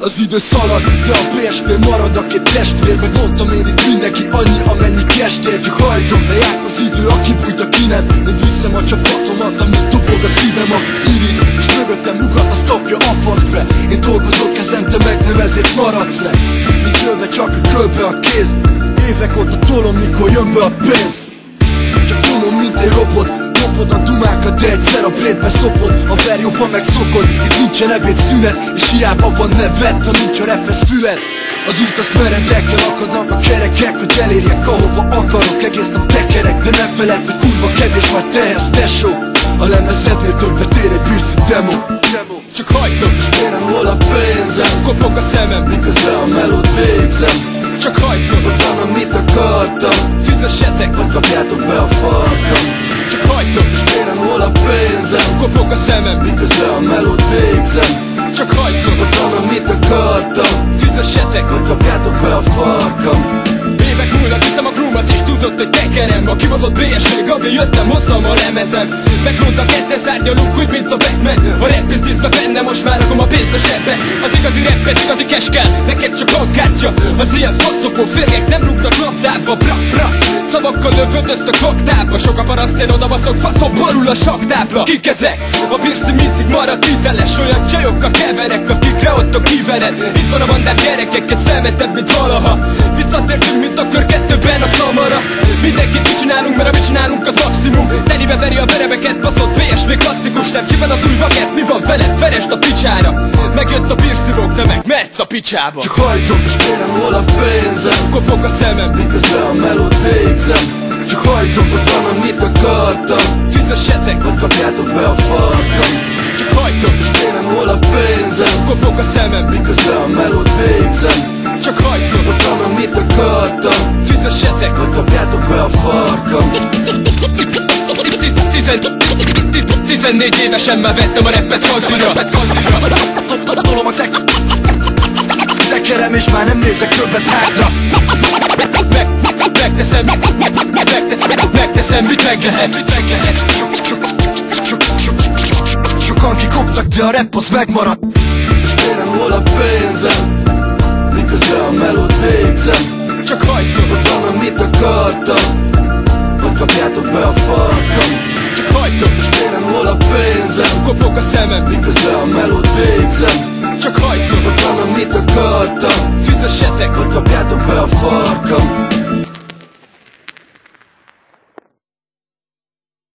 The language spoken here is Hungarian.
Az idő szalad, de a PSP marad a két testvér. Megmondtam én itt mindenki annyi, amennyi kestér. Csak hajtom, de járt az idő, aki bújt, aki nem. Én viszem a csapatomat, amit dobog a szívem. Aki irigy, és mögöttem ugat, az kapja a faszbe. Én dolgozok ezen, te meg nem ezért maradsz le. Nincs jönve, csak a kölbe a kéz. Évek óta tolom, mikor jön be a pénz. Csak tudom, mint egy robot. Lopod a dumákat, de egyszer a brédbe szopod. A ver jobban megszokod, itt nincsen ebédszünet. És hiába van neved, ha nincs a repesz füled. Az út az meredek, elakadnak a kerekek, hogy elérjek ahova akarok. Egész nap tekerek, de nem feled, hogy kurva kevés vagy tehez, tesó. A lemezednél többet ér egy bűrszi demo. Csak hajtok, és kérem, hol a pénzem? kopog a szemem, miközben a melót végzem. csak hajtok, Hogy van, amit akartam, fizessetek, vagy kapjátok be a farkam. csak hajtok, És kérem, hol a pénzem? kopog a szemem, Miközben a melót végzem. csak hajtok, Hogy van, amit akartam, fizessetek, vagy kapjátok be a farkam. évek múlnak, hiszem a groomat és tudod, hogy tekerem. A kibaszott BS-ig, addig jöttem, hoztam a lemezem. Meglódtak kettes árnyalunk, úgy mint a Batman. A rap bizniszbe benne, most már rakom a pénzt a zsebbe. Az igazi rap, ez igazi cash kell, neked csak bankkártya. Az ilyen faszokó férgek nem rúgnak labdába, bra. Szavakkal lövöldözt a koktába. Sok a paraszt, én odabaszok, faszom borul a saktábla. Kik ezek? A Birsi mindig marad hiteles. Olyan csajokkal keverek, akikre ott a kivered. Itt van a bandár gyerekekkel, szelmettebb, mint valaha. Visszatértünk, mint a kör kettőben a szamara. Mindenkit kicsinálunk, mert amit csinálunk az maximum. Telibe veri a verebeket, baszott PSV klasszikus. Nem csipen az új vagett, mi van veled? Veresd a picsára. Megjött a bírszivók, te meg mehetsz a picsába. Csak hajtok, és kérem, hol a pénzem? Kopog a szemem, Miközben a melót végzem. Csak hajtok, hogy van, amit akartam, fizessetek, vagy kapjátok be a farkam. csak hajtok, És kérem, hol a pénzem? kopog a szemem, Miközben a melót végzem. csak hajtok, Hogy van, amit akartam, fizessetek, vagy kapjátok be a farkam. 14 évesen már vettem a rappet kazira. Tolom a zekerem, és már nem nézek többet hátra. Megteszem, mit meg lehet. Sokan kikoptak, de a rap az megmarad. És kérem, hol a pénzem? Miközben a melót végzem. Csak hajtok, Hogy van, amit akartam, vagy kapjátok be a farkam. csak hajtok, És kérem, hol a pénzem? kopog a szemem, Miközben a melót végzem. csak hajtok, Hogy van, amit akartam, fizessetek, vagy kapjátok be